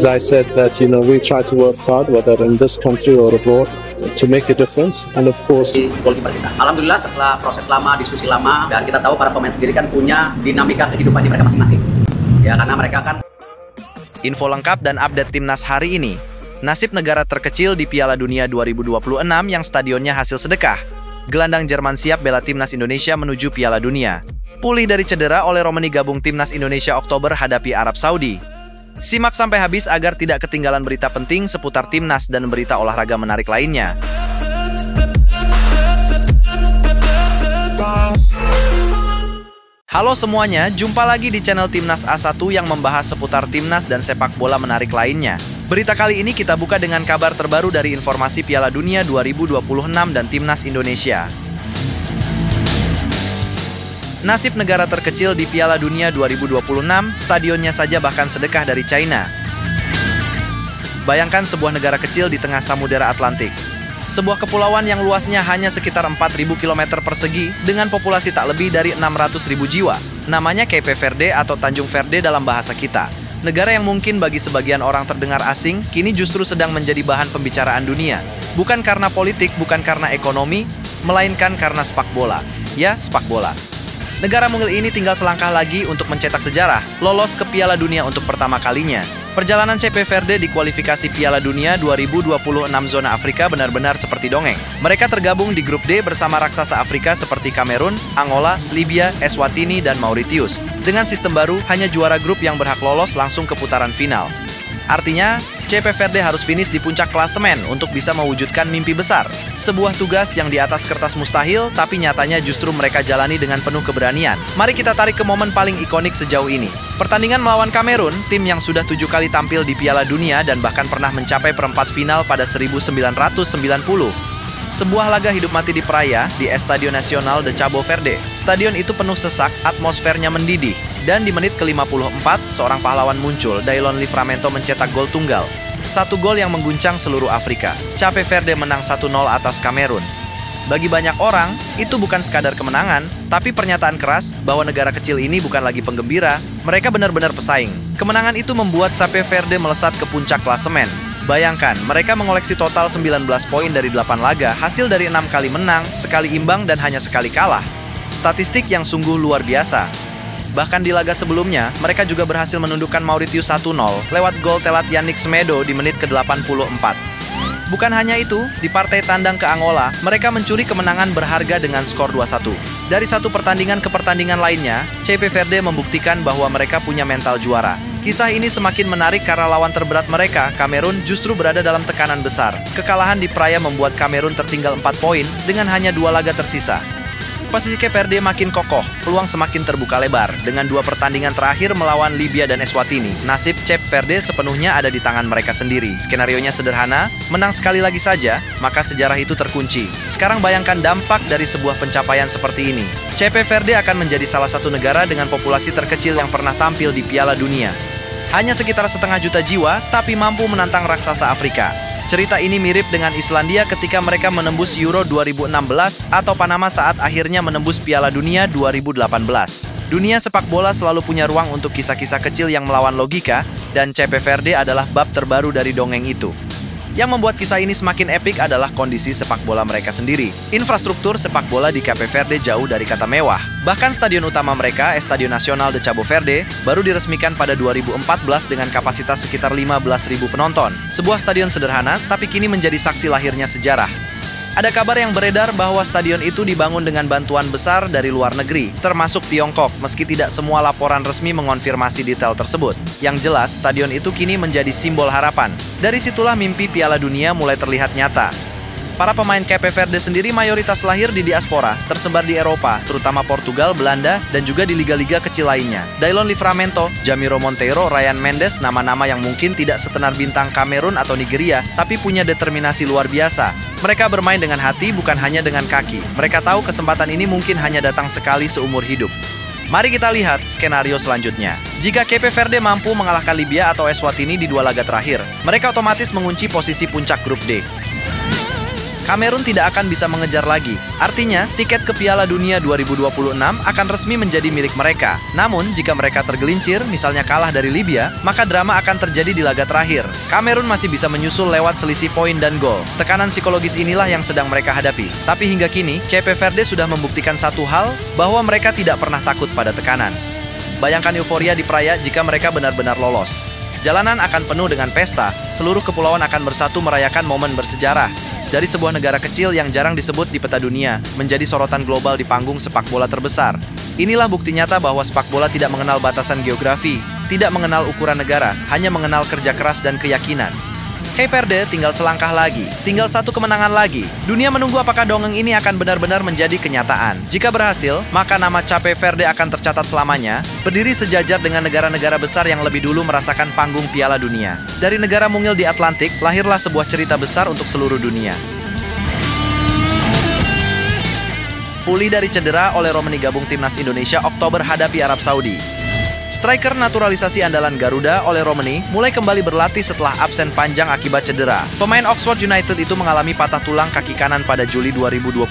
As I said that, we try to work hard, whether in this country or abroad, to make a difference. And of course, goalkeeper kita. Alhamdulillah setelah proses lama, diskusi lama, dan kita tahu para pemain sendiri kan punya dinamika kehidupannya mereka masing-masing. Ya, karena mereka kan. Info lengkap dan update timnas hari ini. Nasib negara terkecil di Piala Dunia 2026 yang stadionnya hasil sedekah. Gelandang Jerman siap bela timnas Indonesia menuju Piala Dunia. Pulih dari cedera oleh Romani gabung timnas Indonesia Oktober hadapi Arab Saudi. Simak sampai habis agar tidak ketinggalan berita penting seputar timnas dan berita olahraga menarik lainnya. Halo semuanya, jumpa lagi di channel Timnas A1 yang membahas seputar timnas dan sepak bola menarik lainnya. Berita kali ini kita buka dengan kabar terbaru dari informasi Piala Dunia 2026 dan timnas Indonesia. Nasib negara terkecil di Piala Dunia 2026, stadionnya saja bahkan sedekah dari China. Bayangkan sebuah negara kecil di tengah Samudera Atlantik. Sebuah kepulauan yang luasnya hanya sekitar 4.000 km persegi dengan populasi tak lebih dari 600.000 jiwa. Namanya Cape Verde atau Tanjung Verde dalam bahasa kita. Negara yang mungkin bagi sebagian orang terdengar asing, kini justru sedang menjadi bahan pembicaraan dunia. Bukan karena politik, bukan karena ekonomi, melainkan karena sepak bola. Ya, sepak bola. Negara mungil ini tinggal selangkah lagi untuk mencetak sejarah, lolos ke Piala Dunia untuk pertama kalinya. Perjalanan Cape Verde di kualifikasi Piala Dunia 2026 zona Afrika benar-benar seperti dongeng. Mereka tergabung di grup D bersama raksasa Afrika seperti Kamerun, Angola, Libya, Eswatini, dan Mauritius. Dengan sistem baru, hanya juara grup yang berhak lolos langsung ke putaran final. Artinya, Cape Verde harus finish di puncak klasemen untuk bisa mewujudkan mimpi besar. Sebuah tugas yang di atas kertas mustahil, tapi nyatanya justru mereka jalani dengan penuh keberanian. Mari kita tarik ke momen paling ikonik sejauh ini. Pertandingan melawan Kamerun, tim yang sudah 7 kali tampil di Piala Dunia dan bahkan pernah mencapai perempat final pada 1990. Sebuah laga hidup mati di Praia, di Estadio Nacional de Cabo Verde. Stadion itu penuh sesak, atmosfernya mendidih. Dan di menit ke-54, seorang pahlawan muncul, Daylon Livramento mencetak gol tunggal. Satu gol yang mengguncang seluruh Afrika. Cape Verde menang 1-0 atas Kamerun. Bagi banyak orang, itu bukan sekadar kemenangan, tapi pernyataan keras bahwa negara kecil ini bukan lagi penggembira, mereka benar-benar pesaing. Kemenangan itu membuat Cape Verde melesat ke puncak klasemen. Bayangkan, mereka mengoleksi total 19 poin dari 8 laga, hasil dari 6 kali menang, sekali imbang, dan hanya sekali kalah. Statistik yang sungguh luar biasa. Bahkan di laga sebelumnya, mereka juga berhasil menundukkan Mauritius 1-0 lewat gol telat Yannick Semedo di menit ke-84. Bukan hanya itu, di partai tandang ke Angola, mereka mencuri kemenangan berharga dengan skor 2-1. Dari satu pertandingan ke pertandingan lainnya, Cape Verde membuktikan bahwa mereka punya mental juara. Kisah ini semakin menarik karena lawan terberat mereka, Kamerun, justru berada dalam tekanan besar. Kekalahan di Praia membuat Kamerun tertinggal 4 poin dengan hanya 2 laga tersisa. Posisi Cape Verde makin kokoh, peluang semakin terbuka lebar. Dengan 2 pertandingan terakhir melawan Libya dan Eswatini, nasib Cape Verde sepenuhnya ada di tangan mereka sendiri. Skenarionya sederhana, menang sekali lagi saja, maka sejarah itu terkunci. Sekarang bayangkan dampak dari sebuah pencapaian seperti ini. Cape Verde akan menjadi salah satu negara dengan populasi terkecil yang pernah tampil di Piala Dunia. Hanya sekitar 0,5 juta jiwa, tapi mampu menantang raksasa Afrika. Cerita ini mirip dengan Islandia ketika mereka menembus Euro 2016 atau Panama saat akhirnya menembus Piala Dunia 2018. Dunia sepak bola selalu punya ruang untuk kisah-kisah kecil yang melawan logika, dan Cape Verde adalah bab terbaru dari dongeng itu. Yang membuat kisah ini semakin epik adalah kondisi sepak bola mereka sendiri. Infrastruktur sepak bola di Cape Verde jauh dari kata mewah. Bahkan stadion utama mereka, Estadio Nacional de Cabo Verde, baru diresmikan pada 2014 dengan kapasitas sekitar 15.000 penonton. Sebuah stadion sederhana, tapi kini menjadi saksi lahirnya sejarah. Ada kabar yang beredar bahwa stadion itu dibangun dengan bantuan besar dari luar negeri, termasuk Tiongkok, meski tidak semua laporan resmi mengonfirmasi detail tersebut. Yang jelas, stadion itu kini menjadi simbol harapan. Dari situlah mimpi Piala Dunia mulai terlihat nyata. Para pemain Cape Verde sendiri mayoritas lahir di diaspora, tersebar di Eropa, terutama Portugal, Belanda, dan juga di liga-liga kecil lainnya. Daylon Livramento, Jamiro Monteiro, Ryan Mendes, nama-nama yang mungkin tidak setenar bintang Kamerun atau Nigeria, tapi punya determinasi luar biasa. Mereka bermain dengan hati, bukan hanya dengan kaki. Mereka tahu kesempatan ini mungkin hanya datang sekali seumur hidup. Mari kita lihat skenario selanjutnya. Jika Cape Verde mampu mengalahkan Libya atau Eswatini di 2 laga terakhir, mereka otomatis mengunci posisi puncak grup D. Kamerun tidak akan bisa mengejar lagi. Artinya, tiket ke Piala Dunia 2026 akan resmi menjadi milik mereka. Namun, jika mereka tergelincir, misalnya kalah dari Libya, maka drama akan terjadi di laga terakhir. Kamerun masih bisa menyusul lewat selisih poin dan gol. Tekanan psikologis inilah yang sedang mereka hadapi. Tapi hingga kini, CP Verde sudah membuktikan satu hal, bahwa mereka tidak pernah takut pada tekanan. Bayangkan euforia di Praia jika mereka benar-benar lolos. Jalanan akan penuh dengan pesta, seluruh kepulauan akan bersatu merayakan momen bersejarah. Dari sebuah negara kecil yang jarang disebut di peta dunia, menjadi sorotan global di panggung sepak bola terbesar. Inilah bukti nyata bahwa sepak bola tidak mengenal batasan geografi, tidak mengenal ukuran negara, hanya mengenal kerja keras dan keyakinan. Cape Verde tinggal selangkah lagi, tinggal satu kemenangan lagi. Dunia menunggu apakah dongeng ini akan benar-benar menjadi kenyataan. Jika berhasil, maka nama Cape Verde akan tercatat selamanya, berdiri sejajar dengan negara-negara besar yang lebih dulu merasakan panggung Piala Dunia. Dari negara mungil di Atlantik, lahirlah sebuah cerita besar untuk seluruh dunia. Pulih dari cedera, Ole Romeni gabung timnas Indonesia Oktober hadapi Arab Saudi. Striker naturalisasi andalan Garuda, Ole Romeni, mulai kembali berlatih setelah absen panjang akibat cedera. Pemain Oxford United itu mengalami patah tulang kaki kanan pada Juli 2025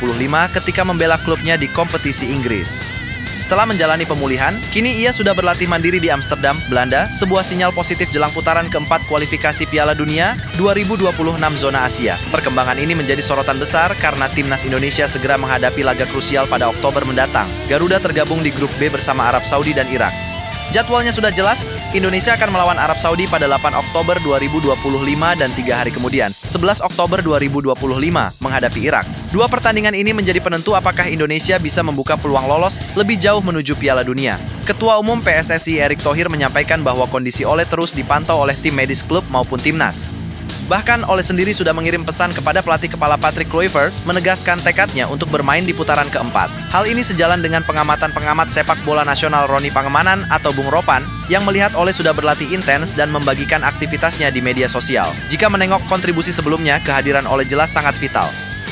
ketika membela klubnya di kompetisi Inggris. Setelah menjalani pemulihan, kini ia sudah berlatih mandiri di Amsterdam, Belanda, sebuah sinyal positif jelang putaran keempat kualifikasi Piala Dunia 2026 zona Asia. Perkembangan ini menjadi sorotan besar karena timnas Indonesia segera menghadapi laga krusial pada Oktober mendatang. Garuda tergabung di grup B bersama Arab Saudi dan Irak. Jadwalnya sudah jelas, Indonesia akan melawan Arab Saudi pada 8 Oktober 2025 dan 3 hari kemudian, 11 Oktober 2025, menghadapi Irak. Dua pertandingan ini menjadi penentu apakah Indonesia bisa membuka peluang lolos lebih jauh menuju Piala Dunia. Ketua Umum PSSI Erick Thohir menyampaikan bahwa kondisi Ole terus dipantau oleh tim medis klub maupun timnas. Bahkan Ole sendiri sudah mengirim pesan kepada pelatih kepala Patrick Kluivert menegaskan tekadnya untuk bermain di putaran keempat. Hal ini sejalan dengan pengamatan pengamat sepak bola nasional Roni Pangemanan atau Bung Ropan yang melihat Ole sudah berlatih intens dan membagikan aktivitasnya di media sosial. Jika menengok kontribusi sebelumnya, kehadiran Ole jelas sangat vital.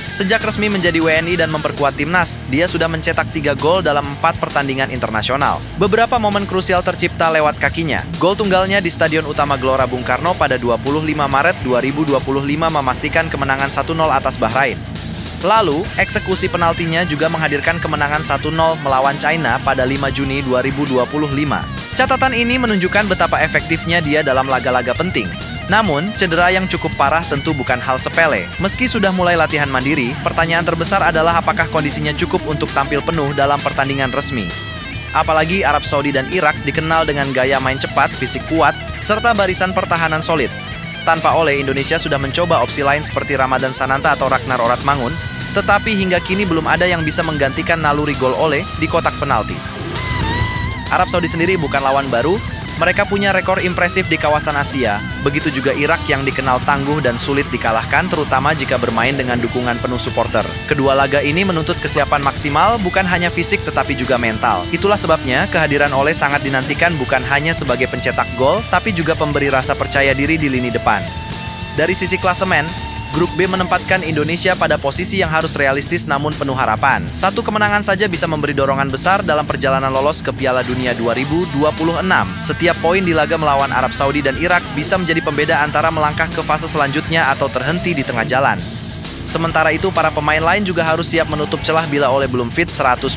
Sejak resmi menjadi WNI dan memperkuat timnas, dia sudah mencetak 3 gol dalam 4 pertandingan internasional. Beberapa momen krusial tercipta lewat kakinya. Gol tunggalnya di Stadion Utama Gelora Bung Karno pada 25 Maret 2025 memastikan kemenangan 1-0 atas Bahrain. Lalu, eksekusi penaltinya juga menghadirkan kemenangan 1-0 melawan China pada 5 Juni 2025. Catatan ini menunjukkan betapa efektifnya dia dalam laga-laga penting. Namun, cedera yang cukup parah tentu bukan hal sepele. Meski sudah mulai latihan mandiri, pertanyaan terbesar adalah apakah kondisinya cukup untuk tampil penuh dalam pertandingan resmi. Apalagi Arab Saudi dan Irak dikenal dengan gaya main cepat, fisik kuat, serta barisan pertahanan solid. Tanpa Ole, Indonesia sudah mencoba opsi lain seperti Ramadan Sananta atau Ragnar Oratmangun, tetapi hingga kini belum ada yang bisa menggantikan naluri gol Ole di kotak penalti. Arab Saudi sendiri bukan lawan baru. Mereka punya rekor impresif di kawasan Asia, begitu juga Irak yang dikenal tangguh dan sulit dikalahkan terutama jika bermain dengan dukungan penuh supporter. Kedua laga ini menuntut kesiapan maksimal bukan hanya fisik tetapi juga mental. Itulah sebabnya kehadiran Ole sangat dinantikan bukan hanya sebagai pencetak gol, tapi juga pemberi rasa percaya diri di lini depan. Dari sisi klasemen, Grup B menempatkan Indonesia pada posisi yang harus realistis namun penuh harapan. Satu kemenangan saja bisa memberi dorongan besar dalam perjalanan lolos ke Piala Dunia 2026. Setiap poin di laga melawan Arab Saudi dan Irak bisa menjadi pembeda antara melangkah ke fase selanjutnya atau terhenti di tengah jalan. Sementara itu, para pemain lain juga harus siap menutup celah bila Ole belum fit 100%.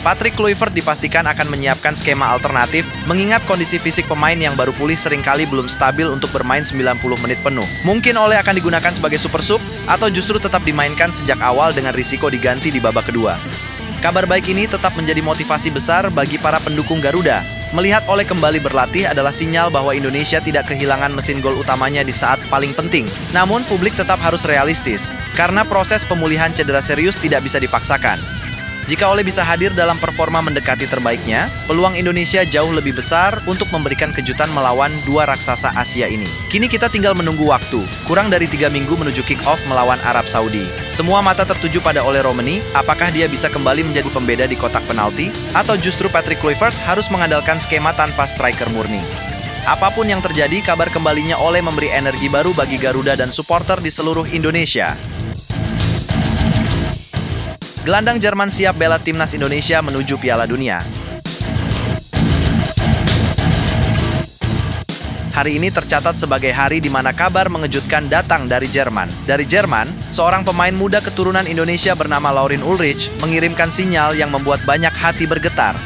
Patrick Kluivert dipastikan akan menyiapkan skema alternatif, mengingat kondisi fisik pemain yang baru pulih seringkali belum stabil untuk bermain 90 menit penuh. Mungkin Ole akan digunakan sebagai super sub, atau justru tetap dimainkan sejak awal dengan risiko diganti di babak kedua. Kabar baik ini tetap menjadi motivasi besar bagi para pendukung Garuda. Melihat Ole kembali berlatih adalah sinyal bahwa Indonesia tidak kehilangan mesin gol utamanya di saat paling penting. Namun, publik tetap harus realistis, karena proses pemulihan cedera serius tidak bisa dipaksakan. Jika Ole bisa hadir dalam performa mendekati terbaiknya, peluang Indonesia jauh lebih besar untuk memberikan kejutan melawan dua raksasa Asia ini. Kini kita tinggal menunggu waktu, kurang dari 3 minggu menuju kick-off melawan Arab Saudi. Semua mata tertuju pada Ole Romeni, apakah dia bisa kembali menjadi pembeda di kotak penalti, atau justru Patrick Kluivert harus mengandalkan skema tanpa striker murni. Apapun yang terjadi, kabar kembalinya Ole memberi energi baru bagi Garuda dan supporter di seluruh Indonesia. Gelandang Jerman siap bela timnas Indonesia menuju Piala Dunia. Hari ini tercatat sebagai hari di mana kabar mengejutkan datang dari Jerman. Dari Jerman, seorang pemain muda keturunan Indonesia bernama Laurin Ulrich mengirimkan sinyal yang membuat banyak hati bergetar.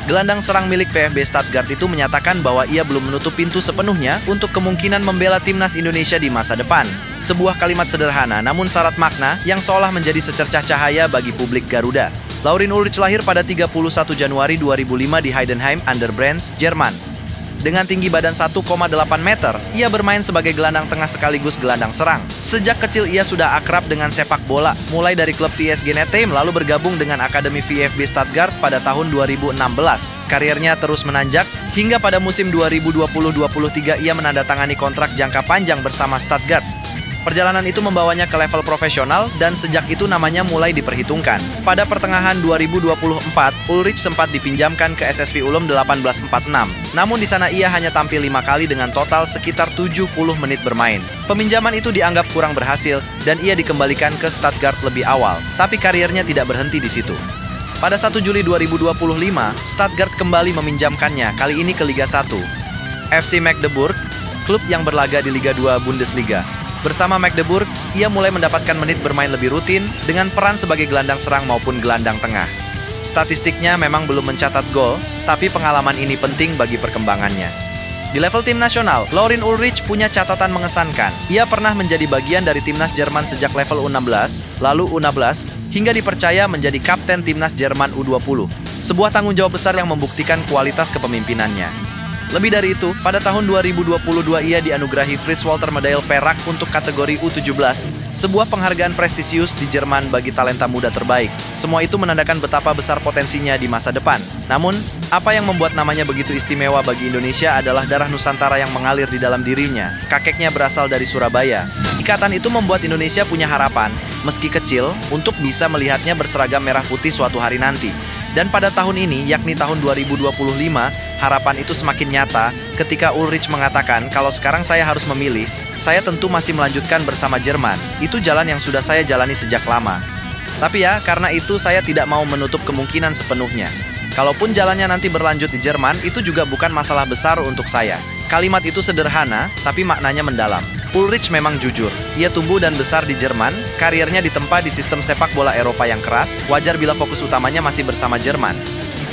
Gelandang serang milik VfB Stuttgart itu menyatakan bahwa ia belum menutup pintu sepenuhnya untuk kemungkinan membela timnas Indonesia di masa depan. Sebuah kalimat sederhana namun syarat makna yang seolah menjadi secercah cahaya bagi publik Garuda. Laurin Ulrich lahir pada 31 Januari 2005 di Heidenheim an der Brenz, Jerman. Dengan tinggi badan 1,8 meter, ia bermain sebagai gelandang tengah sekaligus gelandang serang. Sejak kecil ia sudah akrab dengan sepak bola, mulai dari klub TSG Netheim lalu bergabung dengan Akademi VfB Stuttgart pada tahun 2016. Karirnya terus menanjak, hingga pada musim 2020-23 ia menandatangani kontrak jangka panjang bersama Stuttgart. Perjalanan itu membawanya ke level profesional dan sejak itu namanya mulai diperhitungkan. Pada pertengahan 2024, Ulrich sempat dipinjamkan ke SSV Ulm 1846. Namun di sana ia hanya tampil 5 kali dengan total sekitar 70 menit bermain. Peminjaman itu dianggap kurang berhasil dan ia dikembalikan ke Stuttgart lebih awal. Tapi karirnya tidak berhenti di situ. Pada 1 Juli 2025, Stuttgart kembali meminjamkannya, kali ini ke Liga 1. FC Magdeburg, klub yang berlaga di Liga 2 Bundesliga. Bersama Magdeburg, ia mulai mendapatkan menit bermain lebih rutin dengan peran sebagai gelandang serang maupun gelandang tengah. Statistiknya memang belum mencatat gol, tapi pengalaman ini penting bagi perkembangannya. Di level tim nasional, Laurin Ulrich punya catatan mengesankan. Ia pernah menjadi bagian dari timnas Jerman sejak level U16, lalu U16, hingga dipercaya menjadi kapten timnas Jerman U20. Sebuah tanggung jawab besar yang membuktikan kualitas kepemimpinannya. Lebih dari itu, pada tahun 2022 ia dianugerahi Fritz Walter Medal perak untuk kategori U17, sebuah penghargaan prestisius di Jerman bagi talenta muda terbaik. Semua itu menandakan betapa besar potensinya di masa depan. Namun, apa yang membuat namanya begitu istimewa bagi Indonesia adalah darah Nusantara yang mengalir di dalam dirinya. Kakeknya berasal dari Surabaya. Ikatan itu membuat Indonesia punya harapan, meski kecil, untuk bisa melihatnya berseragam merah putih suatu hari nanti. Dan pada tahun ini, yakni tahun 2025, harapan itu semakin nyata ketika Ulrich mengatakan kalau sekarang saya harus memilih, saya tentu masih melanjutkan bersama Jerman. Itu jalan yang sudah saya jalani sejak lama. Tapi ya, karena itu saya tidak mau menutup kemungkinan sepenuhnya. Kalaupun jalannya nanti berlanjut di Jerman, itu juga bukan masalah besar untuk saya. Kalimat itu sederhana, tapi maknanya mendalam. Ulrich memang jujur. Ia tumbuh dan besar di Jerman, karirnya ditempa di sistem sepak bola Eropa yang keras, wajar bila fokus utamanya masih bersama Jerman.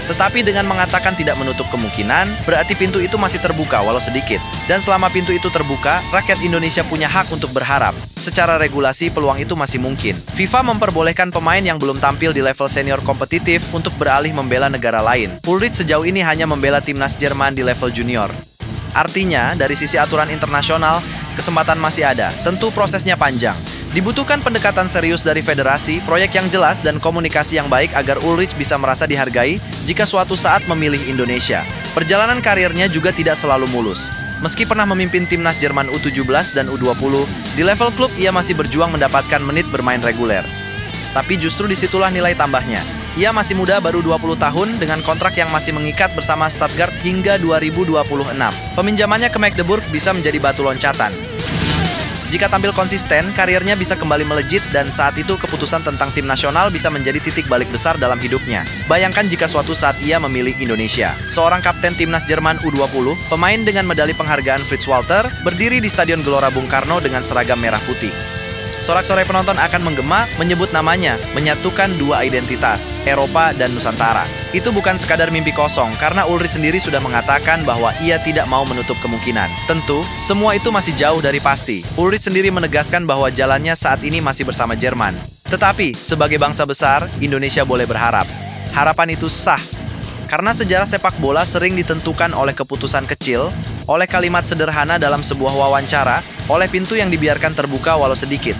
Tetapi dengan mengatakan tidak menutup kemungkinan, berarti pintu itu masih terbuka walau sedikit. Dan selama pintu itu terbuka, rakyat Indonesia punya hak untuk berharap. Secara regulasi, peluang itu masih mungkin. FIFA memperbolehkan pemain yang belum tampil di level senior kompetitif untuk beralih membela negara lain. Ulrich sejauh ini hanya membela timnas Jerman di level junior. Artinya, dari sisi aturan internasional, kesempatan masih ada. Tentu prosesnya panjang. Dibutuhkan pendekatan serius dari federasi, proyek yang jelas, dan komunikasi yang baik agar Ulrich bisa merasa dihargai jika suatu saat memilih Indonesia. Perjalanan karirnya juga tidak selalu mulus. Meski pernah memimpin timnas Jerman U17 dan U20, di level klub ia masih berjuang mendapatkan menit bermain reguler. Tapi justru disitulah nilai tambahnya. Ia masih muda, baru 20 tahun, dengan kontrak yang masih mengikat bersama Stuttgart hingga 2026. Peminjamannya ke Magdeburg bisa menjadi batu loncatan. Jika tampil konsisten, karirnya bisa kembali melejit dan saat itu keputusan tentang tim nasional bisa menjadi titik balik besar dalam hidupnya. Bayangkan jika suatu saat ia memilih Indonesia. Seorang kapten timnas Jerman U20, pemain dengan medali penghargaan Fritz Walter, berdiri di Stadion Gelora Bung Karno dengan seragam merah putih. Sorak-sorai penonton akan menggema menyebut namanya, menyatukan dua identitas, Eropa dan Nusantara. Itu bukan sekadar mimpi kosong, karena Ulrich sendiri sudah mengatakan bahwa ia tidak mau menutup kemungkinan. Tentu, semua itu masih jauh dari pasti. Ulrich sendiri menegaskan bahwa jalannya saat ini masih bersama Jerman. Tetapi, sebagai bangsa besar, Indonesia boleh berharap. Harapan itu sah. Karena sejarah sepak bola sering ditentukan oleh keputusan kecil, oleh kalimat sederhana dalam sebuah wawancara, oleh pintu yang dibiarkan terbuka walau sedikit.